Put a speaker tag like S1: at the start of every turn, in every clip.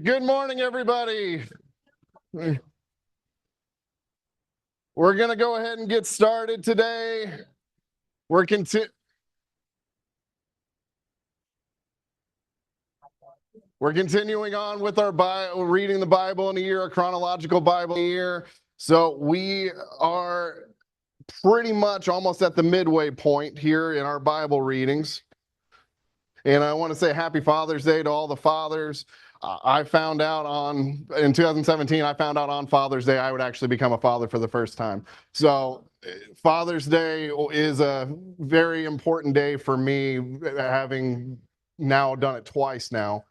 S1: Good morning, everybody. We're going to go ahead and get started today. We're continuing on with our reading the Bible in a year, a chronological Bible year. So we are pretty much almost at the midway point here in our Bible readings. And I want to say happy Father's Day to all the fathers. I found out in 2017, I found out on Father's Day I would actually become a father for the first time. So Father's Day is a very important day for me, having now done it twice now.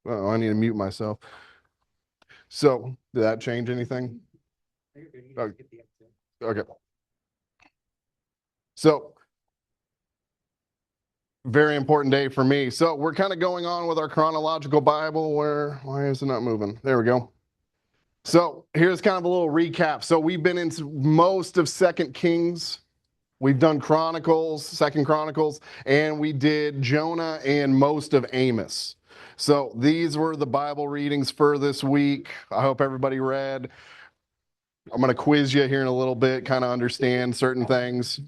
S1: Oh, I need to mute myself. So did that change anything? Okay. So very important day for me. So we're kind of going on with our chronological Bible. Why is it not moving? There we go. So here's kind of a little recap. So we've been into most of 2 Kings. We've done Chronicles, 2 Chronicles, and we did Jonah and most of Amos. So these were the Bible readings for this week. I hope everybody read. I'm going to quiz you here in a little bit, kind of understand certain things.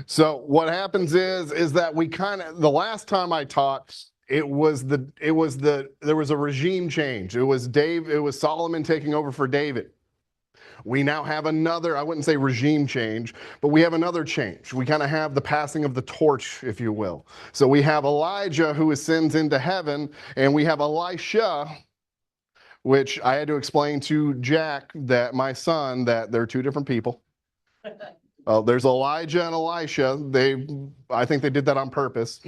S1: So what happens is that the last time I taught, there was a regime change. It was Solomon taking over for David. We now have another, I wouldn't say regime change, but we have another change. We kind of have the passing of the torch, if you will. So we have Elijah who ascends into heaven, and we have Elisha, which I had to explain to Jack, that my son, that they're two different people. There's Elijah and Elisha. I think they did that on purpose.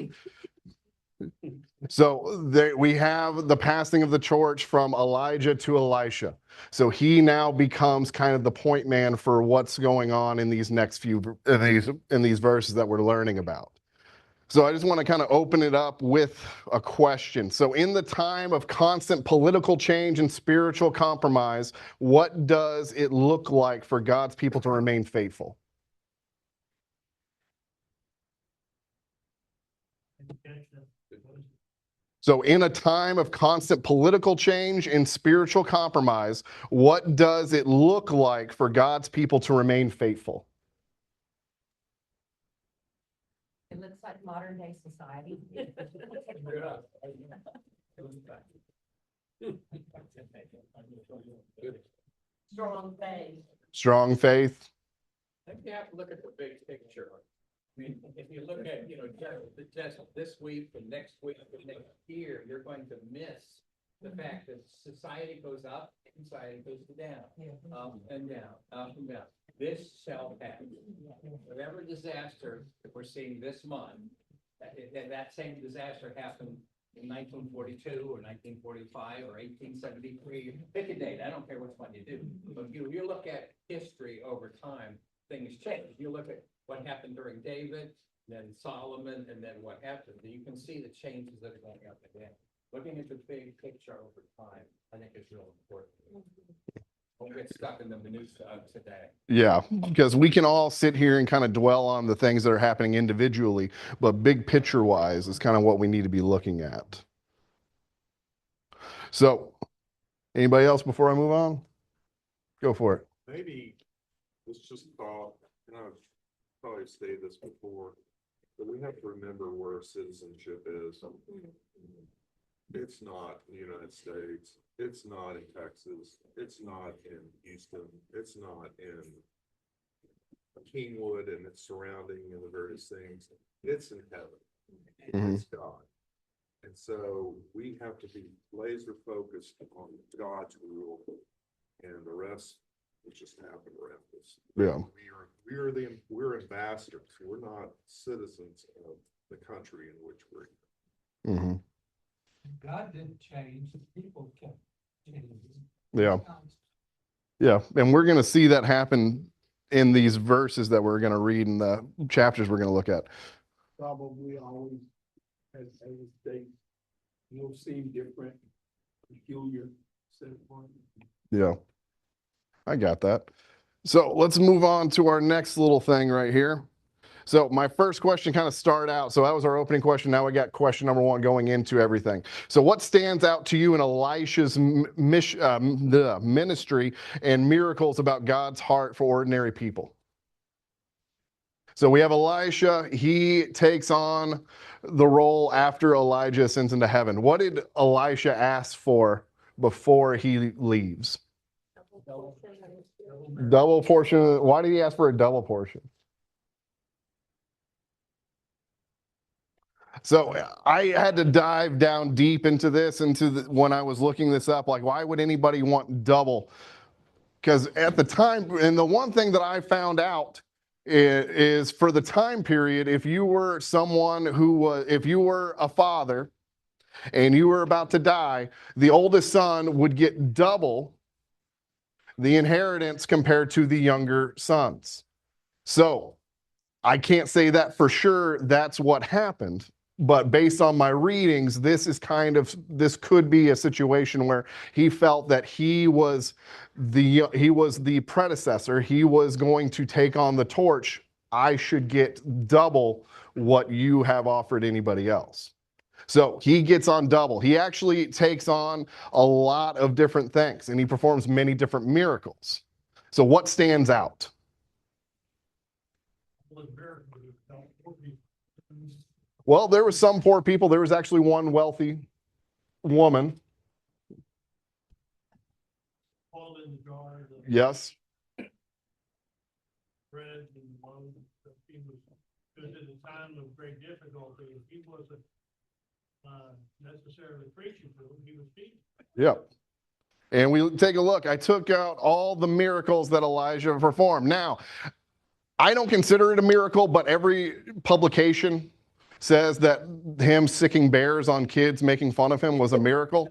S1: So we have the passing of the torch from Elijah to Elisha. So he now becomes kind of the point man for what's going on in these next in these verses that we're learning about. So I just want to kind of open it up with a question. So in the time of constant political change and spiritual compromise, what does it look like for God's people to remain faithful? So in a time of constant political change and spiritual compromise, what does it look like for God's people to remain faithful?
S2: It looks like modern day society. Strong faith.
S1: Strong faith.
S3: I think you have to look at the big picture. I mean, if you look at, just this week and next week and next year, you're going to miss the fact that society goes up, society goes down, up and down, up and down. This shall pass. Whatever disaster that we're seeing this month, that same disaster happened in 1942 or 1945 or 1873. Pick a date. I don't care which one you do. But you look at history over time, things change. You look at what happened during David, then Solomon, and then what happened. You can see the changes that are going up and down. Looking at the big picture over time, I think is real important. Don't get stuck in the minutiae of today.
S1: Yeah, because we can all sit here and kind of dwell on the things that are happening individually, but big picture wise is kind of what we need to be looking at. So, anybody else before I move on? Go for it.
S4: Maybe it's just thought, and I've probably stated this before, but we have to remember where citizenship is. It's not in the United States. It's not in Texas. It's not in Houston. It's not in Kingwood and its surrounding and the various things. It's in heaven. It's God. And so we have to be laser focused on God's rule, and the rest will just happen around us.
S1: Yeah.
S4: We're ambassadors. We're not citizens of the country in which we're in.
S1: Mm-hmm.
S5: God didn't change, the people kept changing.
S1: Yeah. Yeah. And we're going to see that happen in these verses that we're going to read in the chapters we're going to look at.
S5: Probably always has states, you'll see different, peculiar set of points.
S1: Yeah. I got that. So let's move on to our next little thing right here. So my first question kind of start out. So that was our opening question. Now we got question number one going into everything. So what stands out to you in Elisha's the ministry and miracles about God's heart for ordinary people? So we have Elisha. He takes on the role after Elijah ascends into heaven. What did Elisha ask for before he leaves? Double portion. Why did he ask for a double portion? So I had to dive down deep into this, when I was looking this up, like why would anybody want double? Because at the time, and the one thing that I found out is for the time period, if you were someone if you were a father and you were about to die, the oldest son would get double the inheritance compared to the younger sons. So I can't say that for sure that's what happened, but based on my readings, this could be a situation where he felt that he was the predecessor. He was going to take on the torch. I should get double what you have offered anybody else. So he gets on double. He actually takes on a lot of different things, and he performs many different miracles. So what stands out? Well, there was some poor people. There was actually one wealthy woman.
S5: All in the jars of
S1: Yes.
S5: bread and loaves that he was, because at a time of great difficulty, he wasn't necessarily preaching to them, he was feeding.
S1: Yep. And we take a look. I took out all the miracles that Elijah performed. Now, I don't consider it a miracle, but every publication says that him sicking bears on kids making fun of him was a miracle.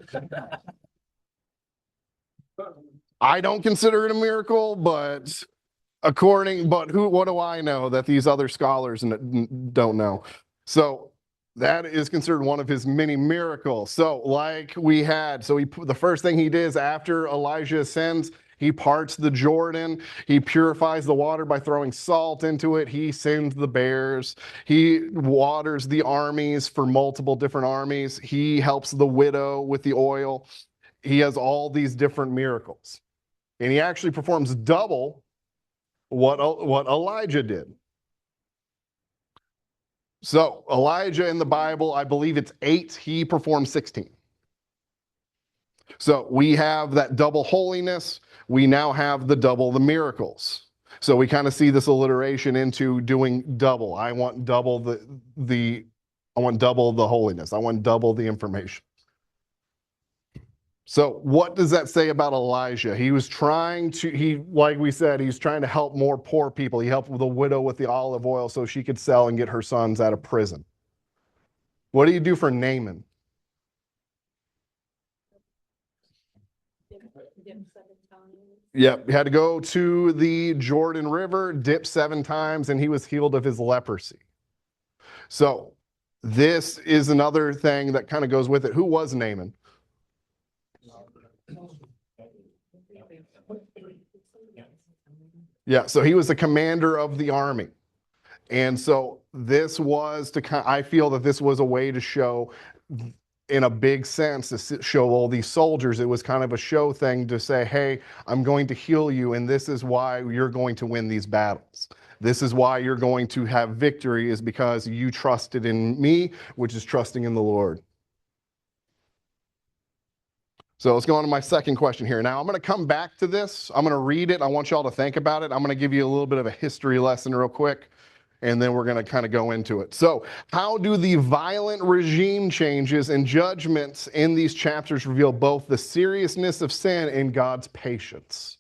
S1: I don't consider it a miracle, but what do I know that these other scholars don't know? So that is considered one of his many miracles. So the first thing he did is after Elijah ascends, he parts the Jordan. He purifies the water by throwing salt into it. He sends the bears. He waters the armies for multiple different armies. He helps the widow with the oil. He has all these different miracles. And he actually performs double what Elijah did. So Elijah in the Bible, I believe it's 8. He performed 16. So we have that double holiness. We now have the miracles. So we kind of see this alliteration into doing double. I want double I want double the holiness. I want double the information. So what does that say about Elijah? Like we said, he's trying to help more poor people. He helped the widow with the olive oil so she could sell and get her sons out of prison. What do you do for Naaman? Yep, he had to go to the Jordan River, dip 7 times, and he was healed of his leprosy. So this is another thing that kind of goes with it. Who was Naaman? Yeah, so he was the commander of the army. And so I feel that this was a way to show, in a big sense, to show all these soldiers. It was kind of a show thing to say, hey, I'm going to heal you, and this is why you're going to win these battles. This is why you're going to have victory, is because you trusted in me, which is trusting in the Lord. So let's go on to my second question here. Now, I'm going to come back to this. I'm going to read it. I want y'all to think about it. I'm going to give you a little bit of a history lesson real quick, and then we're going to kind of go into it. So how do the violent regime changes and judgments in these chapters reveal both the seriousness of sin and God's patience?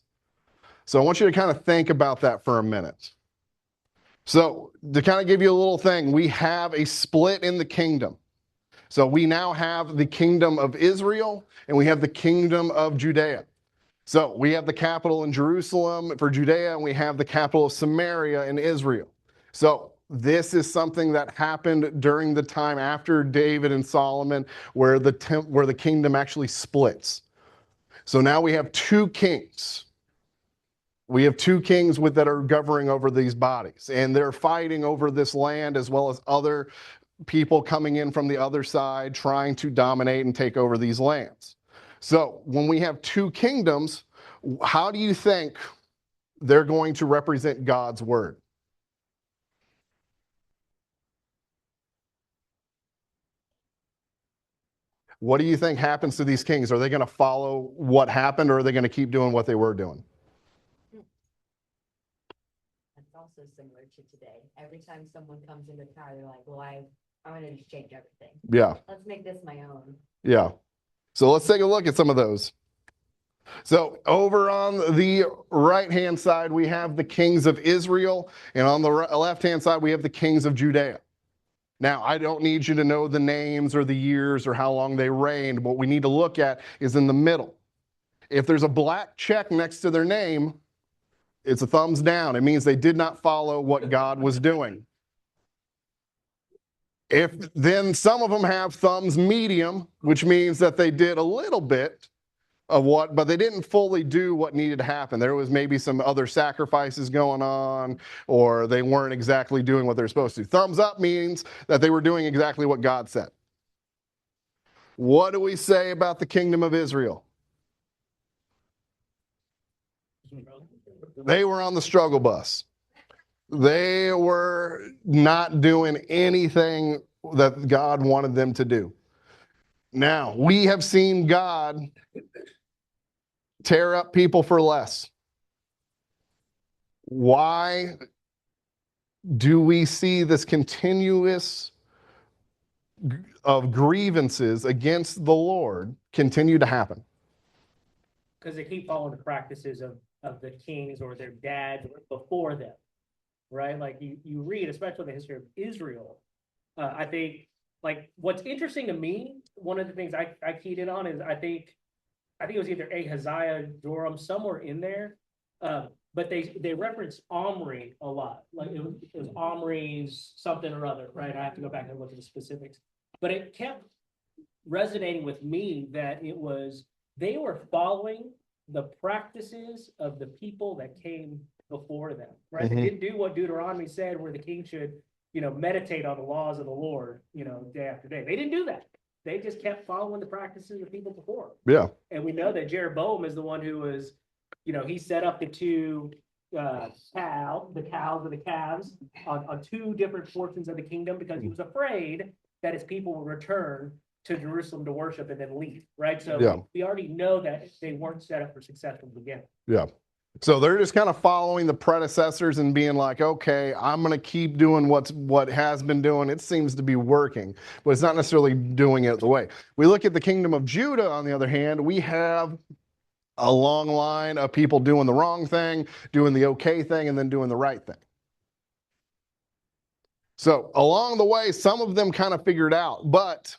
S1: So I want you to kind of think about that for a minute. So to kind of give you a little thing, we have a split in the kingdom. So we now have the kingdom of Israel and we have the kingdom of Judea. So we have the capital in Jerusalem for Judea and we have the capital of Samaria in Israel. So this is something that happened during the time after David and Solomon where the kingdom actually splits. So now we have 2 kings. We have two kings that are governing over these bodies, and they're fighting over this land as well as other people coming in from the other side trying to dominate and take over these lands. So when we have two kingdoms, how do you think they're going to represent God's word? What do you think happens to these kings? Are they going to follow what happened, or are they going to keep doing what they were doing?
S2: That's also similar to today. Every time someone comes into power, they're like, well, I'm gonna just change everything.
S1: Yeah.
S2: Let's make this my own.
S1: Yeah. So let's take a look at some of those. So over on the right-hand side, we have the kings of Israel, and on the left-hand side, we have the kings of Judea. Now, I don't need you to know the names or the years or how long they reigned. What we need to look at is in the middle. If there's a black check next to their name, it's a thumbs down. It means they did not follow what God was doing. If then some of them have thumbs medium, which means that they did a little bit of what, but they didn't fully do what needed to happen. There was maybe some other sacrifices going on, or they weren't exactly doing what they're supposed to. Thumbs up means that they were doing exactly what God said. What do we say about the kingdom of Israel? They were on the struggle bus. They were not doing anything that God wanted them to do. Now, we have seen God tear up people for less. Why do we see this continuous of grievances against the Lord continue to happen?
S6: Because they keep following the practices of the kings or their dads before them, right? Like you read, especially the history of Israel. I think like what's interesting to me, one of the things I keyed in on is I think it was either Ahaziah, Joram, somewhere in there. But they reference Omri a lot. Like it was Omri's something or other, right? I have to go back and look at the specifics. But it kept resonating with me that they were following the practices of the people that came before them, right?
S1: Mhm.
S6: They didn't do what Deuteronomy said, where the king should, meditate on the laws of the Lord, day after day. They didn't do that. They just kept following the practices of people before.
S1: Yeah.
S6: And we know that Jeroboam is the one who was, he set up the two the cows or the calves on two different portions of the kingdom because he was afraid that his people would return to Jerusalem to worship and then leave, right? So
S1: Yeah.
S6: we already know that they weren't set up for success from the beginning.
S1: Yeah. So they're just kind of following the predecessors and being like, okay, I'm going to keep doing what has been doing. It seems to be working, but it's not necessarily doing it the way. We look at the kingdom of Judah, on the other hand, we have a long line of people doing the wrong thing, doing the okay thing, and then doing the right thing. So along the way, some of them kind of figured out, but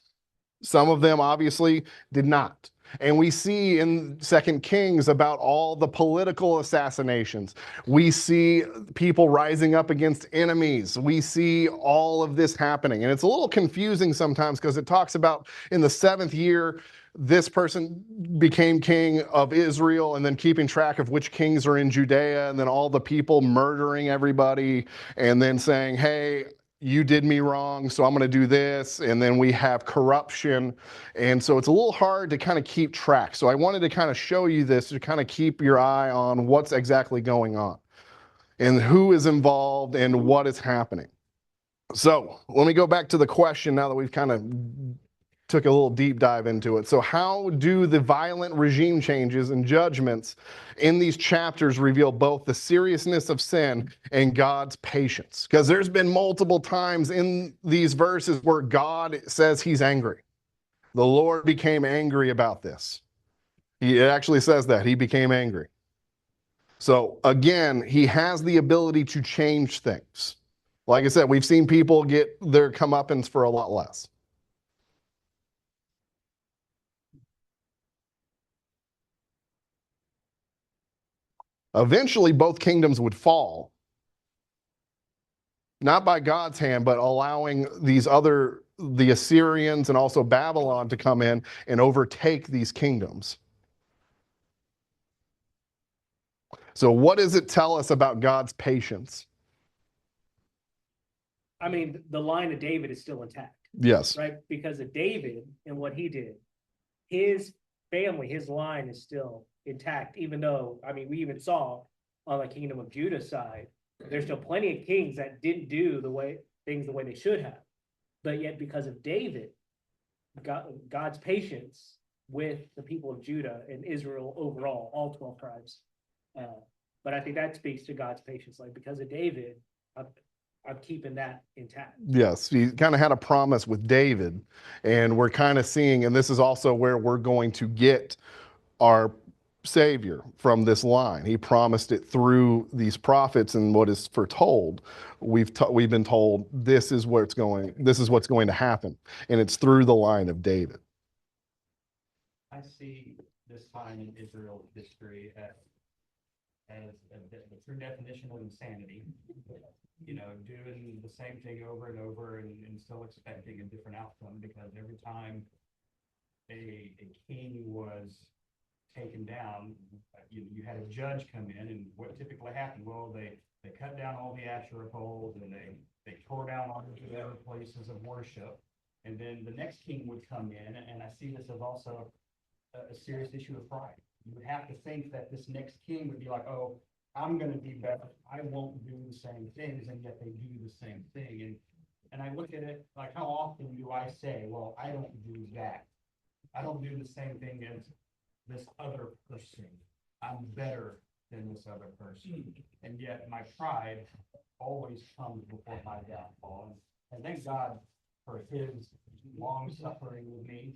S1: some of them obviously did not. And we see in 2 Kings about all the political assassinations. We see people rising up against enemies. We see all of this happening. And it's a little confusing sometimes because it talks about in the 7th year, this person became king of Israel, and then keeping track of which kings are in Judea, and then all the people murdering everybody, and then saying, hey, you did me wrong, so I'm going to do this. And then we have corruption. And so it's a little hard to kind of keep track. So I wanted to kind of show you this to kind of keep your eye on what's exactly going on and who is involved and what is happening. So let me go back to the question now that we've kind of took a little deep dive into it. So how do the violent regime changes and judgments in these chapters reveal both the seriousness of sin and God's patience? Because there's been multiple times in these verses where God says he's angry. The Lord became angry about this. It actually says that he became angry. So again, he has the ability to change things. Like I said, we've seen people get their comeuppance for a lot less. Eventually, both kingdoms would fall. Not by God's hand, but allowing the Assyrians and also Babylon to come in and overtake these kingdoms. So what does it tell us about God's patience?
S6: I mean, the line of David is still intact,
S1: Yes.
S6: right? Because of David and what he did, his family, his line is still intact, even though, I mean, we even saw on the kingdom of Judah side, there's still plenty of kings that didn't do things the way they should have. But yet because of David, God's patience with the people of Judah and Israel overall, all 12 tribes. But I think that speaks to God's patience. Like because of David, I'm keeping that intact.
S1: Yes, he kind of had a promise with David, and we're kind of seeing, and this is also where we're going to get our Savior from this line. He promised it through these prophets, and what is foretold. We've been told this is what's going to happen, and it's through the line of David.
S7: I see this time in Israel's history as the true definition of insanity. You know, doing the same thing over and over and still expecting a different outcome, because every time a king was taken down, you had a judge come in, and what typically happened, well, they cut down all the Asherah poles, and they tore down all the other places of worship, and then the next king would come in, and I see this as also a serious issue of pride. You would have to think that this next king would be like, oh, I'm gonna be better, I won't do the same things, and yet they do the same thing, and I look at it like, how often do I say, well, I don't do that, I don't do the same thing as this other person, I'm better than this other person, and yet my pride always comes before my downfall, and thank God for his long suffering with me,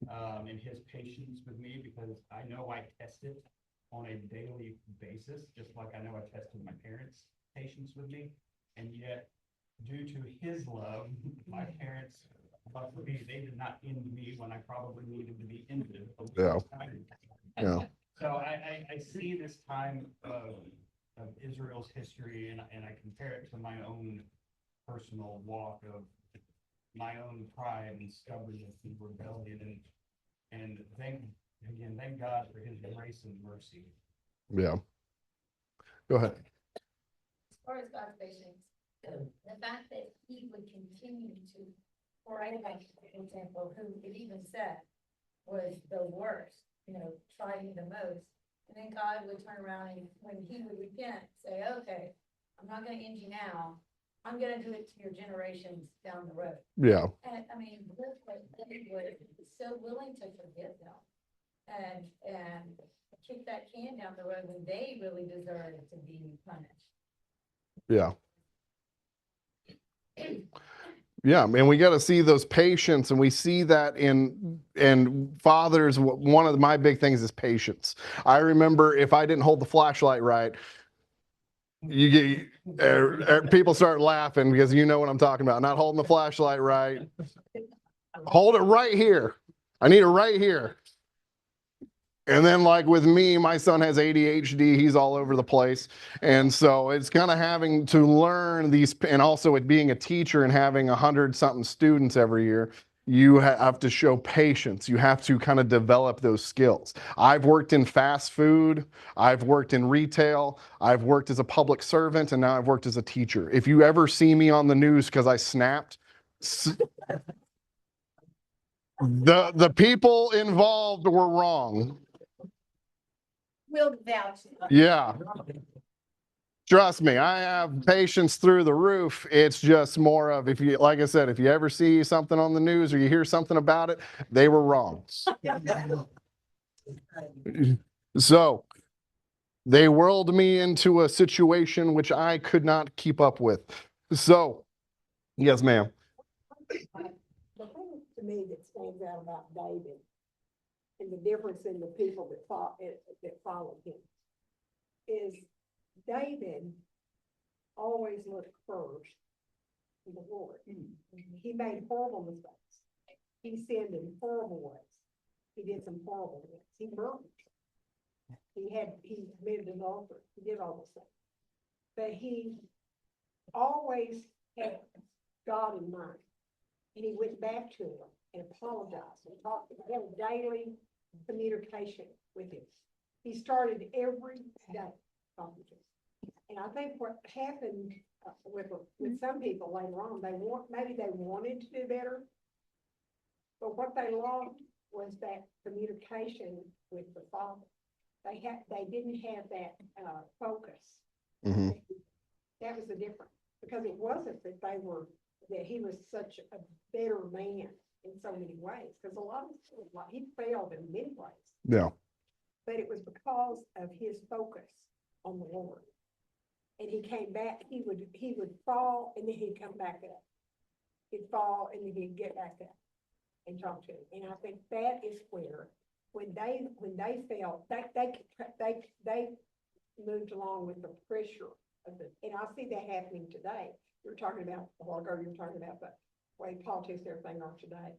S7: and his patience with me, because I know I test it on a daily basis, just like I know I tested my parents' patience with me, and yet due to his love, my parents, for me, they did not end me when I probably needed to be ended.
S1: Yeah. Yeah.
S7: So I see this time of Israel's history, and I compare it to my own personal walk of my own pride and stubbornness and rebellion, and thank God for his grace and mercy.
S1: Yeah. Go ahead.
S2: As far as God's patience, the fact that he would continue to, for Abraham, for example, who it even said was the worst, trying the most. And then God would turn around and when he would repent, say, okay, I'm not gonna end you now. I'm gonna do it to your generations down the road.
S1: Yeah.
S2: And I mean, look what he was so willing to forgive them and kick that can down the road when they really deserved to be punished.
S1: Yeah. Yeah, and we got to see those patience, and we see that in fathers. One of my big things is patience. I remember if I didn't hold the flashlight right, you get people start laughing because you know what I'm talking about. Not holding the flashlight right. Hold it right here. I need it right here. And then like with me, my son has ADHD, he's all over the place. And so it's kind of having to learn these, and also it being a teacher and having 100-something students every year, you have to show patience. You have to kind of develop those skills. I've worked in fast food, I've worked in retail, I've worked as a public servant, and now I've worked as a teacher. If you ever see me on the news because I snapped, the people involved were wrong.
S2: We'll vouch.
S1: Yeah. Trust me, I have patience through the roof. It's just more of if you, like I said, if you ever see something on the news or you hear something about it, they were wrong. So they whirled me into a situation which I could not keep up with. So, yes, ma'am.
S8: The thing to me that stands out about David and the difference in the people that followed him is David always looked first to the Lord. He made horrible mistakes. He sinned in horrible ways. He did some horrible things. He murdered. He committed adultery. He did all those things. But he always had God in mind. And he went back to him and apologized and talked. He had a daily communication with him. He started every day talking to us. And I think what happened with some people later on, maybe they wanted to do better, but what they lost was that communication with the Father. They didn't have that, focus.
S1: Mhm.
S8: That was the difference, because it wasn't that he was such a better man in so many ways, because a lot of people, like, he failed in many ways,
S1: Yeah.
S8: but it was because of his focus on the Lord. And he came back, he would fall and then he'd come back up. He'd fall and then he'd get back up and talk to him. And I think that is where, when they felt, they moved along with the pressure of the, and I see that happening today. You're talking about, a while ago, you were talking about the way politics and everything are today.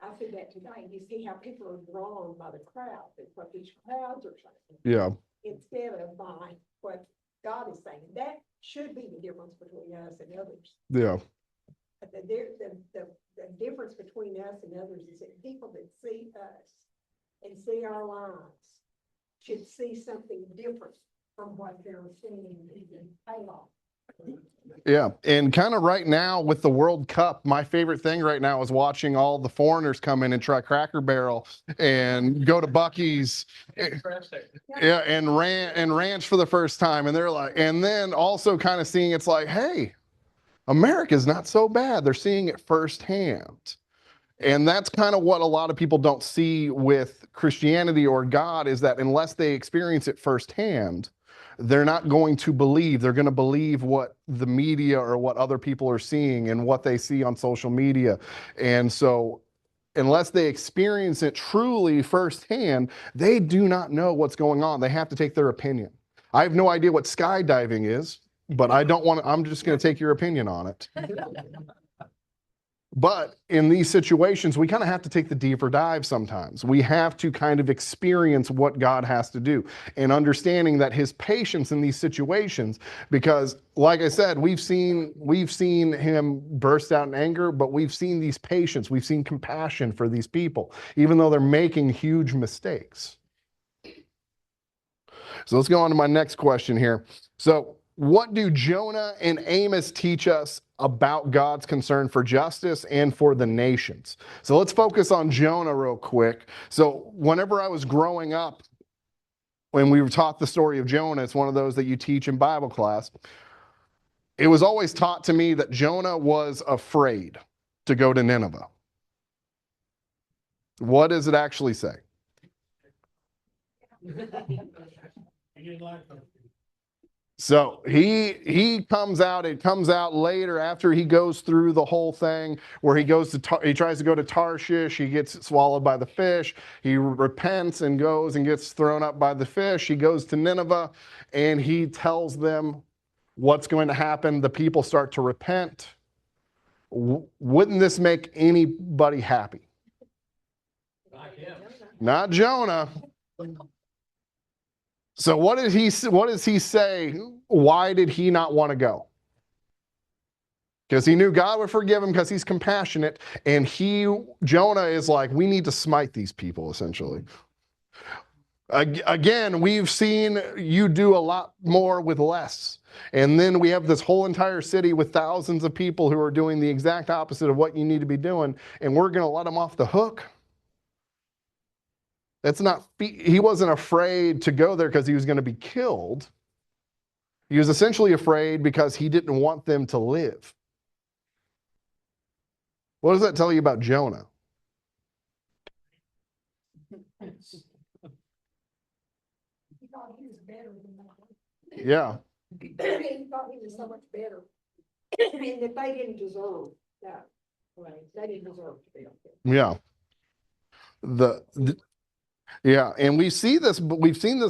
S8: I see that today. You see how people are drawn by the crowd, and what these crowds are saying,
S1: Yeah.
S8: instead of by what God is saying. That should be the difference between us and others.
S1: Yeah.
S8: But the difference between us and others is that people that see us and see our lives should see something different from what they're seeing in payoff.
S1: Yeah. And kind of right now with the World Cup, my favorite thing right now is watching all the foreigners come in and try Cracker Barrel and go to Buc-ee's. Yeah, and ranch for the first time. And they're like, and then also kind of seeing it's like, hey, America's not so bad. They're seeing it firsthand. And that's kind of what a lot of people don't see with Christianity or God, is that unless they experience it firsthand, they're not going to believe. They're going to believe what the media or what other people are seeing and what they see on social media. And so unless they experience it truly firsthand, they do not know what's going on. They have to take their opinion. I have no idea what skydiving is, but I don't want to, I'm just going to take your opinion on it. But in these situations, we kind of have to take the deeper dive sometimes. We have to kind of experience what God has to do and understanding that his patience in these situations, because like I said, we've seen him burst out in anger, but we've seen these patience, we've seen compassion for these people, even though they're making huge mistakes. So let's go on to my next question here. So what do Jonah and Amos teach us about God's concern for justice and for the nations? So let's focus on Jonah real quick. So whenever I was growing up, when we were taught the story of Jonah, it's one of those that you teach in Bible class. It was always taught to me that Jonah was afraid to go to Nineveh. What does it actually say?
S5: He didn't like them.
S1: So he comes out, it comes out later after he goes through the whole thing where he goes to, he tries to go to Tarshish, he gets swallowed by the fish, he repents and goes and gets thrown up by the fish, he goes to Nineveh and he tells them what's going to happen. The people start to repent. Wouldn't this make anybody happy?
S3: Not him.
S1: Not Jonah. So what does he say? Why did he not want to go? Because he knew God would forgive him because he's compassionate. And Jonah is like, we need to smite these people, essentially. Again, we've seen you do a lot more with less. And then we have this whole entire city with thousands of people who are doing the exact opposite of what you need to be doing. And we're going to let them off the hook. He wasn't afraid to go there because he was going to be killed. He was essentially afraid because he didn't want them to live. What does that tell you about Jonah?
S8: He thought he was better than that.
S1: Yeah.
S8: He thought he was so much better. And that they didn't deserve that. Right? They didn't deserve to be up there.
S1: Yeah. Yeah, and we've seen this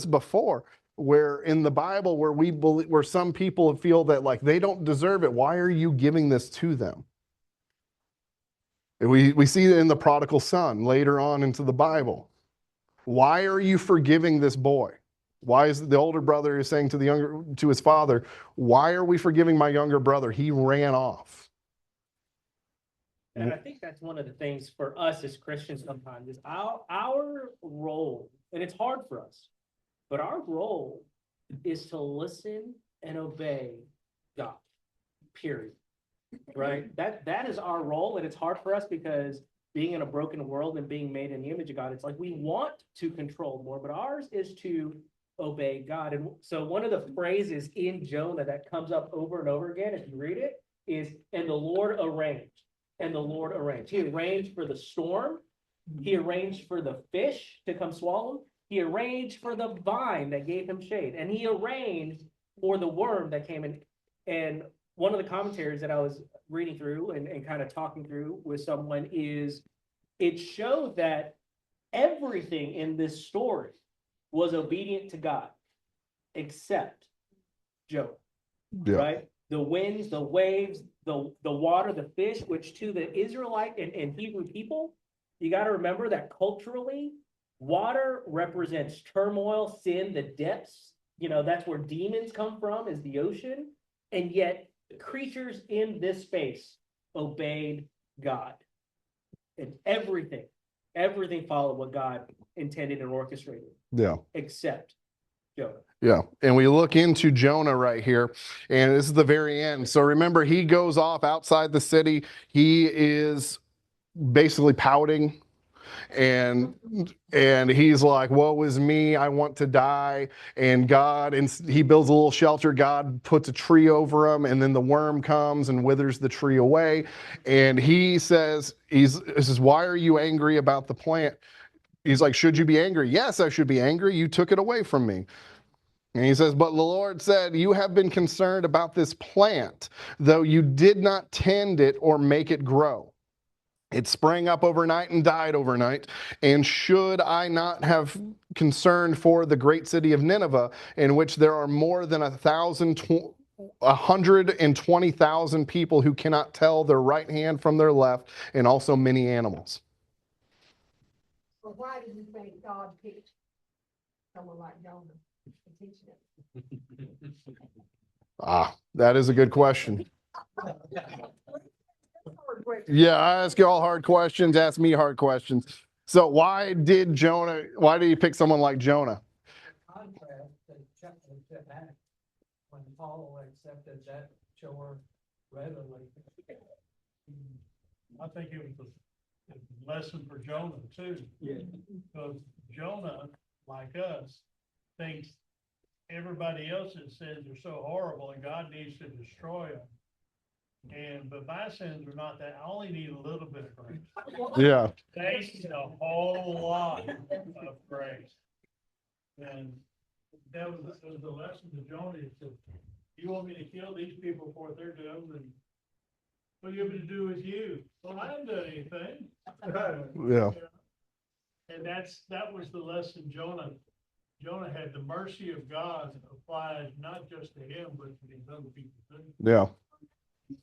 S1: before, where in the Bible where we believe, where some people feel that like they don't deserve it. Why are you giving this to them? And we see it in the prodigal son later on into the Bible. Why are you forgiving this boy? Why is the older brother is saying to his father, why are we forgiving my younger brother? He ran off.
S6: And I think that's one of the things for us as Christians sometimes is our role, and it's hard for us, but our role is to listen and obey God, period. Right? That is our role, and it's hard for us because being in a broken world and being made in the image of God, it's like we want to control more, but ours is to obey God. And so one of the phrases in Jonah that comes up over and over again, if you read it, is, and the Lord arranged, and the Lord arranged. He arranged for the storm. He arranged for the fish to come swallow him. He arranged for the vine that gave him shade. And he arranged for the worm that came in. And one of the commentaries that I was reading through and kind of talking through with someone is it showed that everything in this story was obedient to God except Jonah,
S1: Yeah.
S6: right? The winds, the waves, the water, the fish, which to the Israelite and Hebrew people, you got to remember that culturally, water represents turmoil, sin, the depths. You know, that's where demons come from, is the ocean. And yet, creatures in this space obeyed God. And everything followed what God intended and orchestrated,
S1: Yeah.
S6: except Jonah.
S1: Yeah. And we look into Jonah right here, and this is the very end. So remember, he goes off outside the city. He is basically pouting, and he's like, woe is me, I want to die. And he builds a little shelter. God puts a tree over him, and then the worm comes and withers the tree away. And he says, why are you angry about the plant? He's like, should you be angry? Yes, I should be angry. You took it away from me. And he says, but the Lord said, you have been concerned about this plant, though you did not tend it or make it grow. It sprang up overnight and died overnight. And should I not have concern for the great city of Nineveh, in which there are more than 120,000 people who cannot tell their right hand from their left, and also many animals?
S8: But why do you think God picked someone like Jonah to teach them?
S1: That is a good question. Yeah, I ask you all hard questions. Ask me hard questions. So why did he pick someone like Jonah?
S3: Contrast to Acts, when Paul accepted that chore readily.
S5: I think it was a lesson for Jonah too.
S6: Yeah.
S5: Because Jonah, like us, thinks everybody else's sins are so horrible and God needs to destroy them. But my sins are not that. I only need a little bit of grace.
S1: Yeah.
S5: They need a whole lot of grace. And that was the lesson to Jonah. He said, you want me to kill these people for what they're doing? And what you want me to do with you? Well, I haven't done anything.
S1: Yeah.
S5: And that was the lesson Jonah had. The mercy of God applied not just to him, but to these other people too.
S1: Yeah.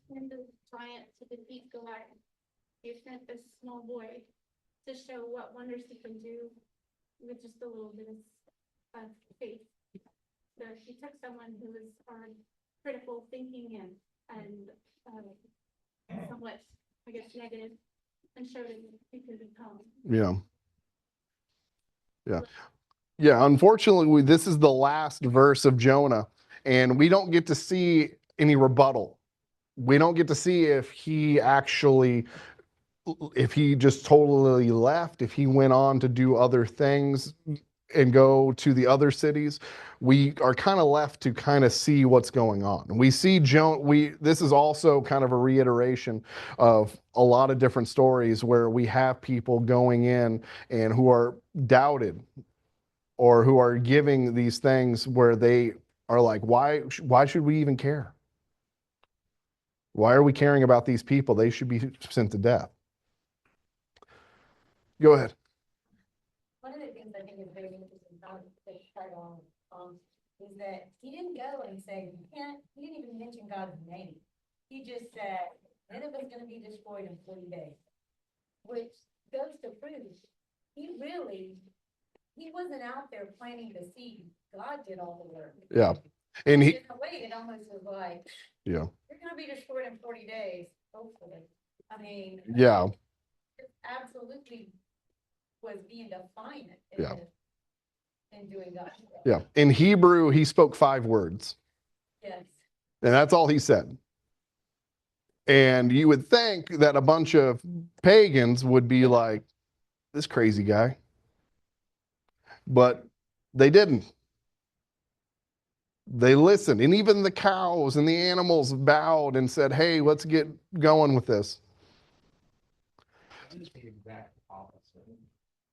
S9: Send the giant to defeat Goliath. You sent this small boy to show what wonders he can do with just a little bit of faith. So he took someone who was critical thinking and somewhat, I guess, negative, and showed him he could become.
S1: Yeah. Yeah. Yeah. Unfortunately, this is the last verse of Jonah, and we don't get to see any rebuttal. We don't get to see if he just totally left, if he went on to do other things and go to the other cities. We are kind of left to kind of see what's going on. We see this is also kind of a reiteration of a lot of different stories where we have people going in and who are doubted, or who are giving these things where they are like, why should we even care? Why are we caring about these people? They should be sent to death. Go ahead.
S2: One of the things I think is very interesting about this title, is that he didn't go and say, he didn't even mention God's name. He just said, Nineveh's gonna be destroyed in 40 days, which goes to prove he wasn't out there planting the seed. God did all the work.
S1: Yeah. And
S2: in a way, it almost was like,
S1: yeah.
S2: You're gonna be destroyed in 40 days, hopefully. I mean.
S1: Yeah.
S2: It absolutely was being defiant.
S1: Yeah.
S2: And doing God's will.
S1: Yeah. In Hebrew, he spoke 5 words,
S2: Yes.
S1: and that's all he said. And you would think that a bunch of pagans would be like, this crazy guy. But they didn't. They listened. And even the cows and the animals bowed and said, hey, let's get going with this.
S7: John is the exact opposite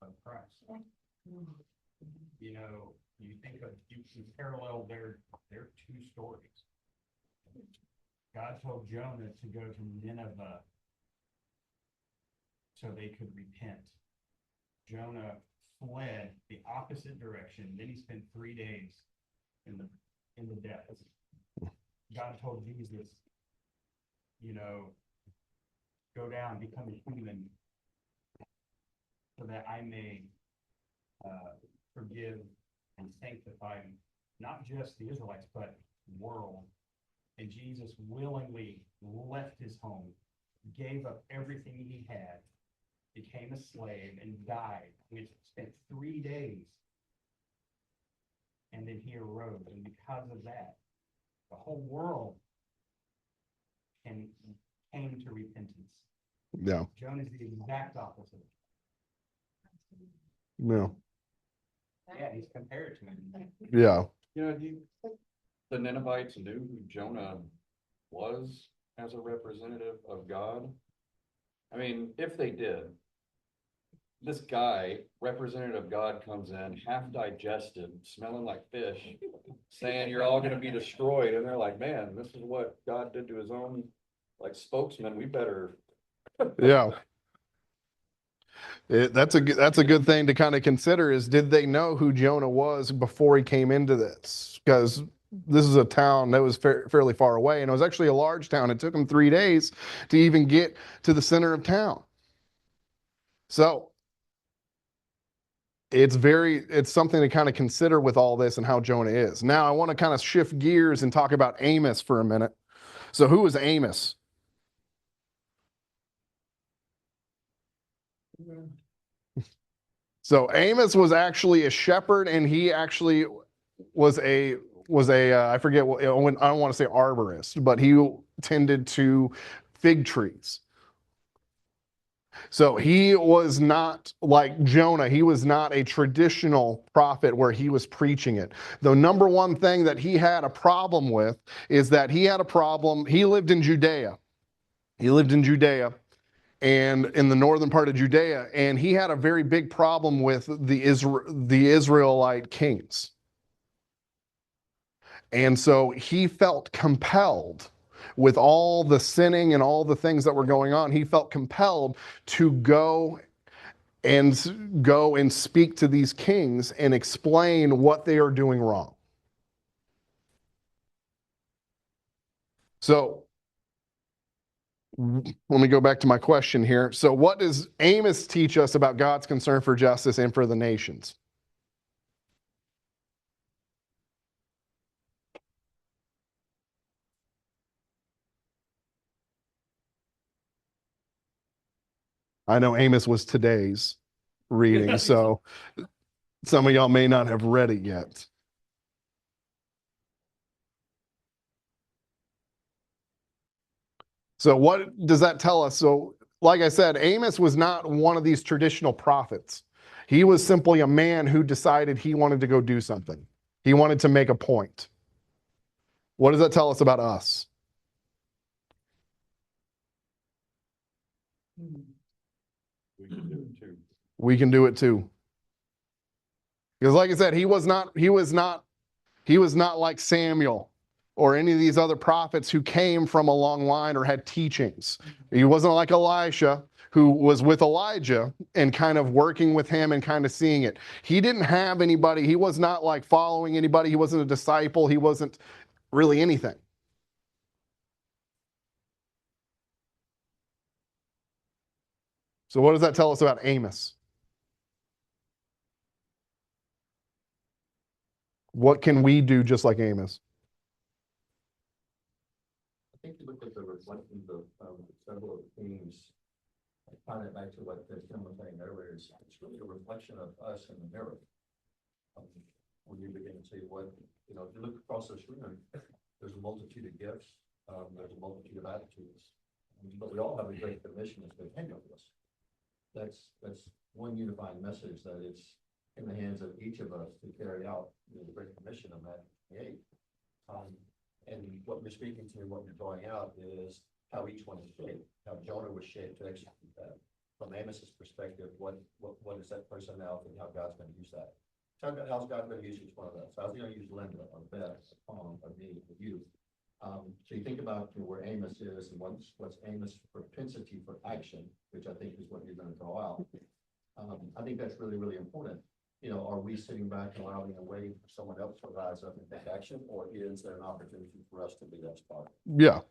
S7: of Christ. You know, you think of, you can parallel their 2 stories. God told Jonah to go to Nineveh so they could repent. Jonah fled the opposite direction. Then he spent 3 days in the depths. God told Jesus, you know, go down, become a human, so that I may forgive and sanctify not just the Israelites, but the world. And Jesus willingly left his home, gave up everything he had, became a slave, and died. He spent 3 days, and then he arose. And because of that, the whole world came to repentance.
S1: Yeah.
S7: Jonah is the exact opposite.
S1: Yeah.
S7: Yeah, he's compared to him.
S1: Yeah.
S10: You know, the Ninevites knew who Jonah was as a representative of God. I mean, if they did, this guy, representative of God, comes in half digested, smelling like fish, saying you're all going to be destroyed. And they're like, man, this is what God did to his own like spokesman. We better.
S1: Yeah. That's a good thing to kind of consider is, did they know who Jonah was before he came into this? Because this is a town that was fairly far away, and it was actually a large town. It took them 3 days to even get to the center of town. So it's something to kind of consider with all this and how Jonah is. Now I want to kind of shift gears and talk about Amos for a minute. So who is Amos? So Amos was actually a shepherd, and he actually was a I forget what, I don't want to say arborist, but he tended to fig trees. So he was not like Jonah. He was not a traditional prophet where he was preaching it. The number one thing that he had a problem with is that he lived in Judea. He lived in Judea and in the northern part of Judea, and he had a very big problem with the Israelite kings. And so he felt compelled, with all the sinning and all the things that were going on, he felt compelled to go and speak to these kings and explain what they are doing wrong. So let me go back to my question here. So what does Amos teach us about God's concern for justice and for the nations? I know Amos was today's reading, so some of y'all may not have read it yet. So what does that tell us? So like I said, Amos was not one of these traditional prophets. He was simply a man who decided he wanted to go do something. He wanted to make a point. What does that tell us about us?
S10: We can do it too.
S1: We can do it too. Because like I said, he was not like Samuel or any of these other prophets who came from a long line or had teachings. He wasn't like Elisha, who was with Elijah and kind of working with him and kind of seeing it. He didn't have anybody. He was not like following anybody. He wasn't a disciple. He wasn't really anything. So what does that tell us about Amos? What can we do just like Amos?
S11: I think you look at the reflections of several themes, tying it back to what Tim was saying earlier, it's really a reflection of us in the mirror. When you begin to see what, you know, if you look across this room, there's a multitude of gifts, there's a multitude of attitudes. But we all have a great commission that's been handed to us. That's one unifying message, that it's in the hands of each of us to carry out, you know, the great commission of Matthew 28. And what you're speaking to, what you're drawing out is how each one is shaped, how Jonah was shaped to execute that. From Amos's perspective, what is that personality and how God's going to use that? How's God going to use each one of us? How's he going to use Linda or Beth or me or you? So you think about, you know, where Amos is and what's Amos' propensity for action, which I think is what you're going to draw out. I think that's really, really important. You know, are we sitting back and allowing a way for someone else to rise up and take action, or is there an opportunity for us to be that spot?
S1: Yeah.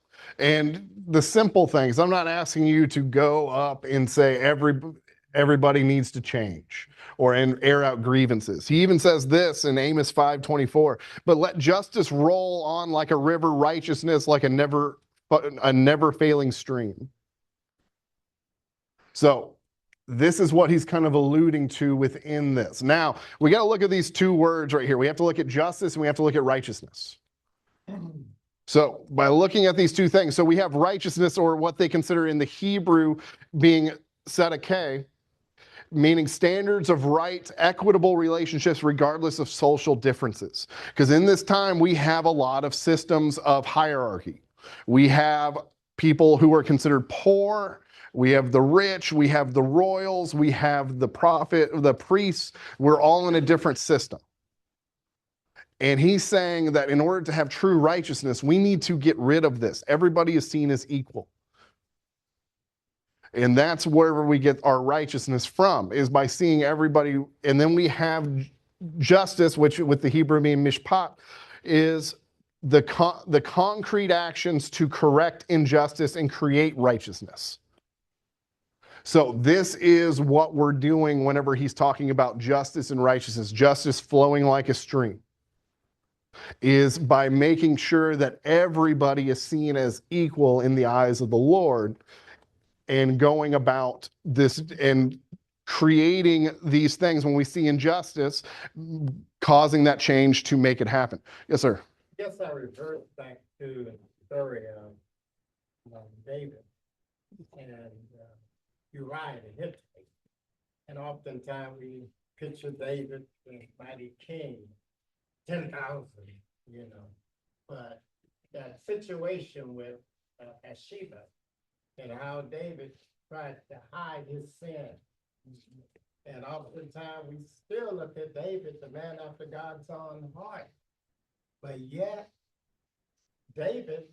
S1: And the simple things, I'm not asking you to go up and say everybody needs to change or air out grievances. He even says this in Amos 5:24, but let justice roll on like a river, righteousness like a never failing stream. So this is what he's kind of alluding to within this. Now, we got to look at these two words right here. We have to look at justice and we have to look at righteousness. So by looking at these two things, so we have righteousness, or what they consider in the Hebrew being tzedakah, meaning standards of right, equitable relationships regardless of social differences. Because in this time, we have a lot of systems of hierarchy. We have people who are considered poor. We have the rich, we have the royals, we have the prophet, the priests. We're all in a different system. And he's saying that in order to have true righteousness, we need to get rid of this. Everybody is seen as equal. And that's where we get our righteousness from, is by seeing everybody. And then we have justice, which with the Hebrew being mishpat, is the concrete actions to correct injustice and create righteousness. So this is what we're doing whenever he's talking about justice and righteousness, justice flowing like a stream, is by making sure that everybody is seen as equal in the eyes of the Lord, and going about this and creating these things when we see injustice, causing that change to make it happen. Yes, sir.
S12: Guess I revert back to the story of David and Uriah the Hittite. And oftentimes we picture David, the mighty king, 10,000, you know. But that situation with Bathsheba and how David tried to hide his sin. And oftentimes we still look at David, the man after God's own heart. But yet, David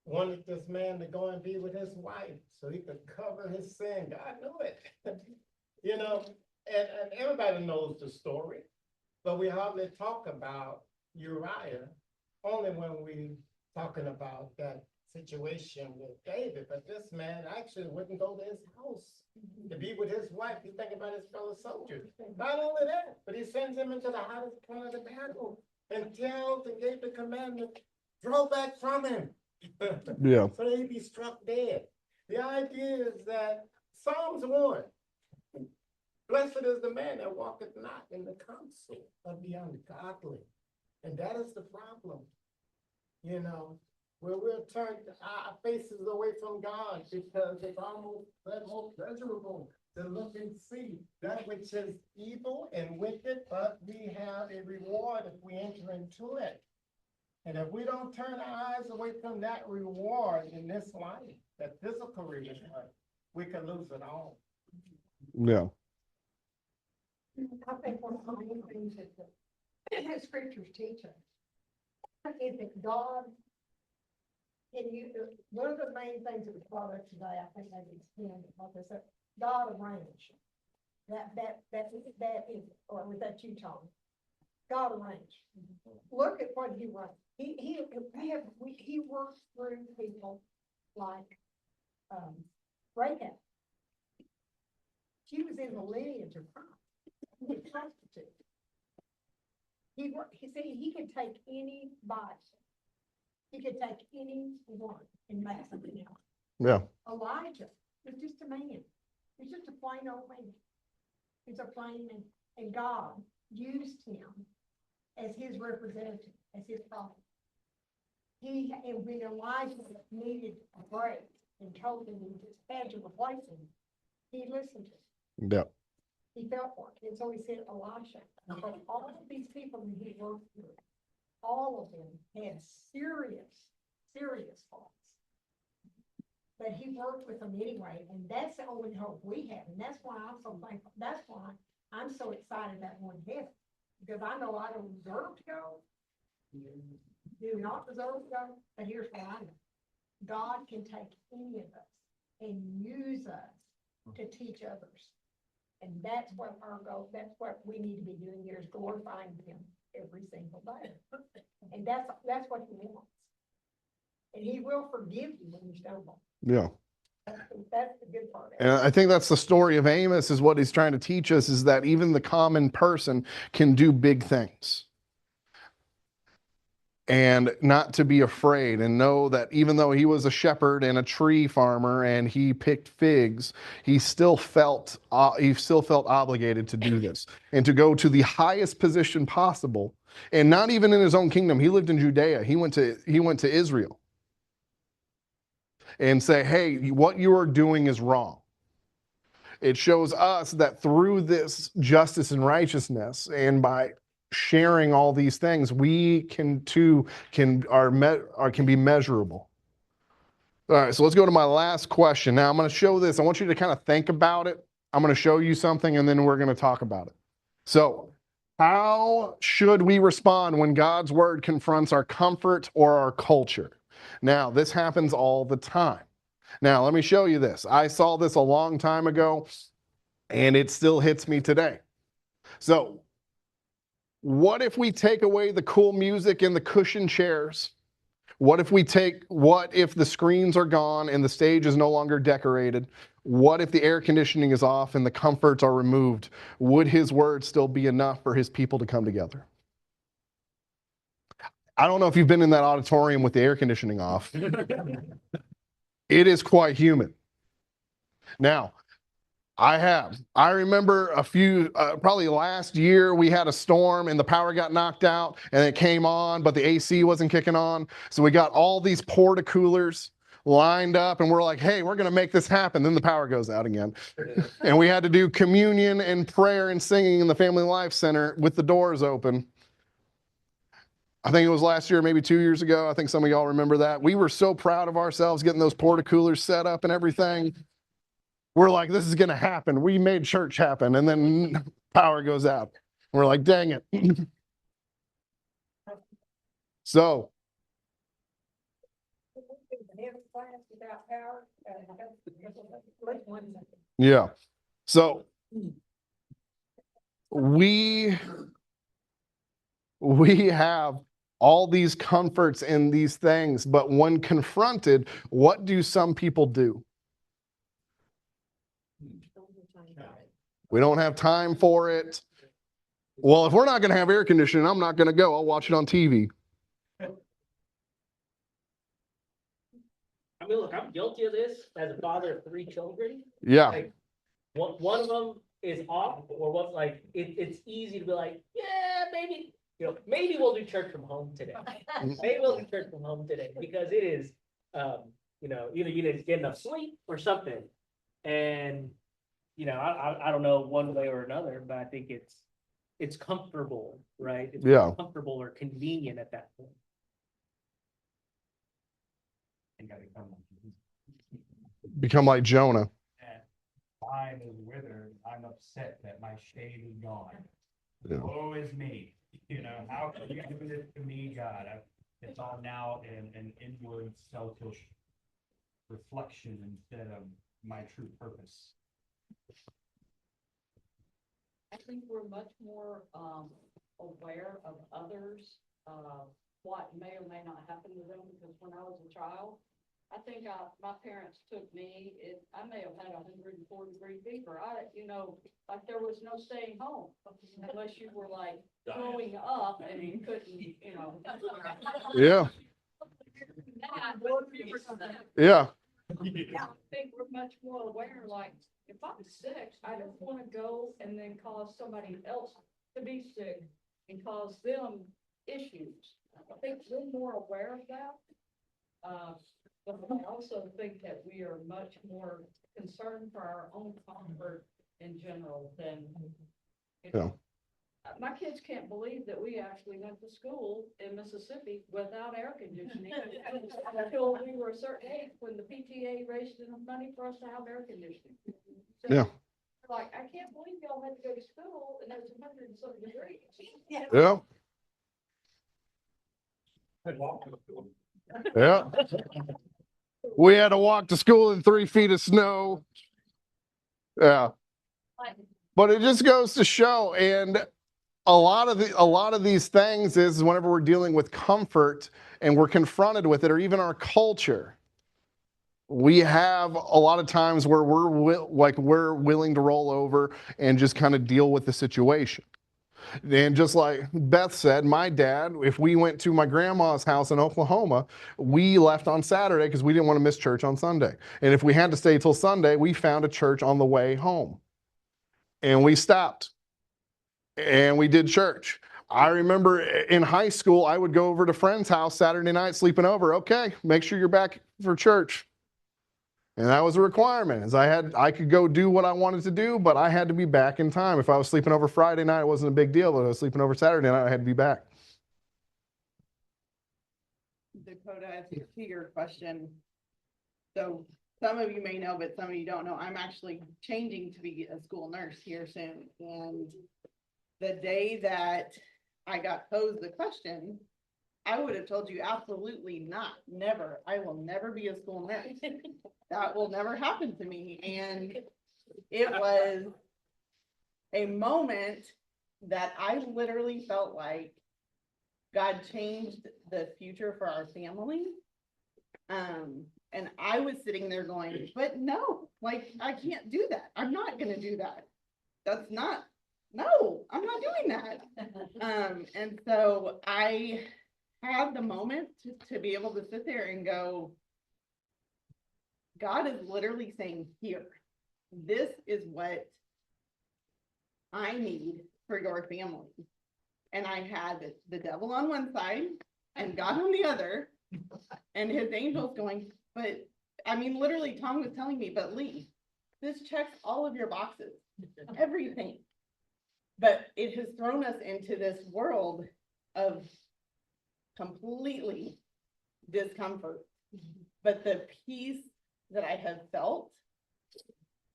S12: wanted this man to go and be with his wife so he could cover his sin. God knew it. You know, and everybody knows the story, but we hardly talk about Uriah, only when we talking about that situation with David. But this man actually wouldn't go to his house to be with his wife. He's thinking about his fellow soldiers. Not only that, but he sends him into the hottest part of the battle and tells and gave the commandment, draw back from him.
S1: Yeah.
S12: So that he'd be struck dead. The idea is that Psalms 1, blessed is the man that walketh not in the counsel of the ungodly. And that is the problem, you know, where we'll turn our faces away from God because it's almost more pleasurable to look and see that which is evil and wicked, but we have a reward if we enter into it. And if we don't turn our eyes away from that reward in this life, that physical reward, we can lose it all.
S1: Yeah.
S8: I think one of the main things that the scriptures teach us is that God, and one of the main things that was brought up today, I think maybe it's him, like I said, God arranged. That is, or was that you, Tom? God arranged. Look at what he wrote. He works through people like Rahab. She was in the lineage of Christ. He was prostitute. He said he could take anybody. He could take anyone and make something else.
S1: Yeah.
S8: Elijah was just a man. He's just a plain old man. He's a plain man. And God used him as his representative, as his prophet. And when Elijah needed a break and told him he just had to replace him, he listened to him.
S1: Yeah.
S8: He felt for it, and so he sent Elisha. But all of these people that he worked with, all of them had serious, serious faults. But he worked with them anyway, and that's the only hope we have, and that's why I'm so thankful, that's why I'm so excited about going to heaven. Because I know I don't deserve to go, do not deserve to go, but here's what I know. God can take any of us and use us to teach others. And that's what our goal, that's what we need to be doing here, is glorifying him every single day. And that's what he wants. And he will forgive you when you stumble.
S1: Yeah.
S8: That's the good part.
S1: And I think that's the story of Amos, is what he's trying to teach us, is that even the common person can do big things. And not to be afraid, and know that even though he was a shepherd and a tree farmer and he picked figs, he still felt obligated to do this and to go to the highest position possible. And not even in his own kingdom. He lived in Judea. He went to Israel and say, hey, what you are doing is wrong. It shows us that through this justice and righteousness, and by sharing all these things, we can be measurable. All right, so let's go to my last question. Now I'm going to show this. I want you to kind of think about it. I'm going to show you something, and then we're going to talk about it. So, how should we respond when God's word confronts our comfort or our culture? Now, this happens all the time. Now, let me show you this. I saw this a long time ago, and it still hits me today. So, what if we take away the cool music and the cushion chairs? What if the screens are gone and the stage is no longer decorated? What if the air conditioning is off and the comforts are removed? Would his word still be enough for his people to come together? I don't know if you've been in that auditorium with the air conditioning off. It is quite humid. Now, I remember probably last year, we had a storm and the power got knocked out and it came on, but the AC wasn't kicking on. So we got all these porta-coolers lined up and we're like, hey, we're going to make this happen. Then the power goes out again. And we had to do communion and prayer and singing in the Family Life Center with the doors open. I think it was last year, maybe 2 years ago. I think some of y'all remember that. We were so proud of ourselves getting those porta-coolers set up and everything. We're like, this is going to happen. We made church happen. And then power goes out. We're like, dang it. So. Yeah. So we have all these comforts and these things, but when confronted, what do some people do? We don't have time for it. Well, if we're not going to have air conditioning, I'm not going to go. I'll watch it on TV.
S6: I mean, look, I'm guilty of this as a father of 3 children.
S1: Yeah.
S6: Like, one of them is off, or what's like, it's easy to be like, yeah, maybe, maybe we'll do church from home today. Maybe we'll do church from home today, because it is, either you didn't get enough sleep or something. And, I don't know one way or another, but I think it's comfortable, right? It's comfortable or convenient at that point.
S1: Become like Jonah.
S7: Vine is withered, I'm upset that my shade is gone.
S1: Yeah.
S7: Woe is me, how can you do this to me, God? It's all now an inward selfish reflection instead of my true purpose.
S13: I think we're much more aware of others, what may or may not happen to them, because when I was a child, I think my parents took me, I may have had 104-degree fever. Like there was no staying home unless you were like throwing up and you couldn't,
S1: Yeah. Yeah.
S13: I think we're much more aware, like, if I'm sick, I don't want to go and then cause somebody else to be sick and cause them issues. I think we're more aware of that. But I also think that we are much more concerned for our own comfort in general than, you know. My kids can't believe that we actually went to school in Mississippi without air conditioning until we were a certain age, when the PTA raised enough money for us to have air conditioning. So,
S1: Yeah.
S13: like, I can't believe y'all had to go to school and it was 100 and something degrees.
S1: Yeah. Yeah. We had to walk to school in 3 feet of snow. Yeah. But it just goes to show, and a lot of these things is whenever we're dealing with comfort and we're confronted with it, or even our culture, we have a lot of times where we're willing to roll over and just kind of deal with the situation. And just like Beth said, my dad, if we went to my grandma's house in Oklahoma, we left on Saturday because we didn't want to miss church on Sunday. And if we had to stay till Sunday, we found a church on the way home. And we stopped and we did church. I remember in high school, I would go over to friend's house Saturday night, sleeping over. Okay, make sure you're back for church. And that was a requirement, is I could go do what I wanted to do, but I had to be back in time. If I was sleeping over Friday night, it wasn't a big deal, but if I was sleeping over Saturday night, I had to be back.
S14: Dakota, to your question, so some of you may know, but some of you don't know, I'm actually changing to be a school nurse here soon. And the day that I got posed the question, I would have told you absolutely not, never. I will never be a school nurse. That will never happen to me. And it was a moment that I literally felt like God changed the future for our family. And I was sitting there going, but no, like, I can't do that. I'm not going to do that. That's not, no, I'm not doing that. And so I had the moment to be able to sit there and go, God is literally saying, here, this is what I need for your family. And I had the devil on one side and God on the other, and his angels going, but I mean, literally Tom was telling me, but Lee, this checks all of your boxes, everything. But it has thrown us into this world of completely discomfort. But the peace that I have felt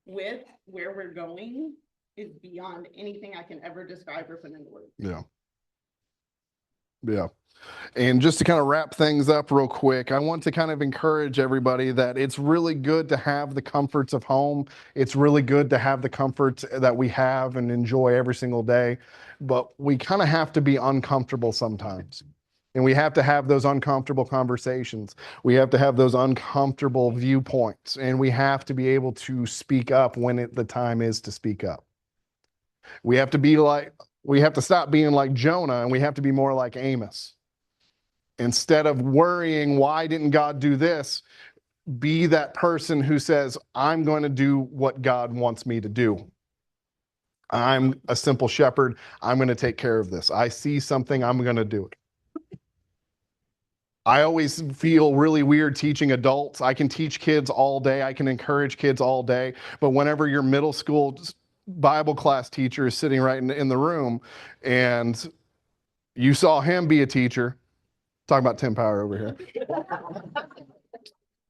S14: with where we're going is beyond anything I can ever describe or put into words.
S1: Yeah. Yeah. And just to kind of wrap things up real quick, I want to kind of encourage everybody that it's really good to have the comforts of home. It's really good to have the comforts that we have and enjoy every single day. But we kind of have to be uncomfortable sometimes. And we have to have those uncomfortable conversations. We have to have those uncomfortable viewpoints. And we have to be able to speak up when the time is to speak up. We have to stop being like Jonah, and we have to be more like Amos. Instead of worrying, why didn't God do this? Be that person who says, I'm going to do what God wants me to do. I'm a simple shepherd. I'm going to take care of this. I see something, I'm going to do it. I always feel really weird teaching adults. I can teach kids all day. I can encourage kids all day. But whenever your middle school Bible class teacher is sitting right in the room and you saw him be a teacher, talking about Tim Power over here.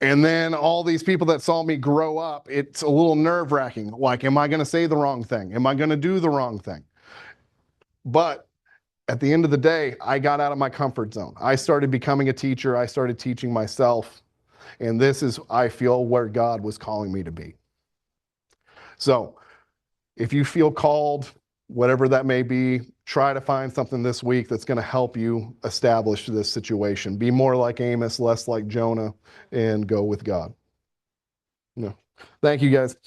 S1: And then all these people that saw me grow up, it's a little nerve-wracking. Like, am I going to say the wrong thing? Am I going to do the wrong thing? But at the end of the day, I got out of my comfort zone. I started becoming a teacher. I started teaching myself. And this is, I feel, where God was calling me to be. So if you feel called, whatever that may be, try to find something this week that's going to help you establish this situation. Be more like Amos, less like Jonah, and go with God. No. Thank you, guys.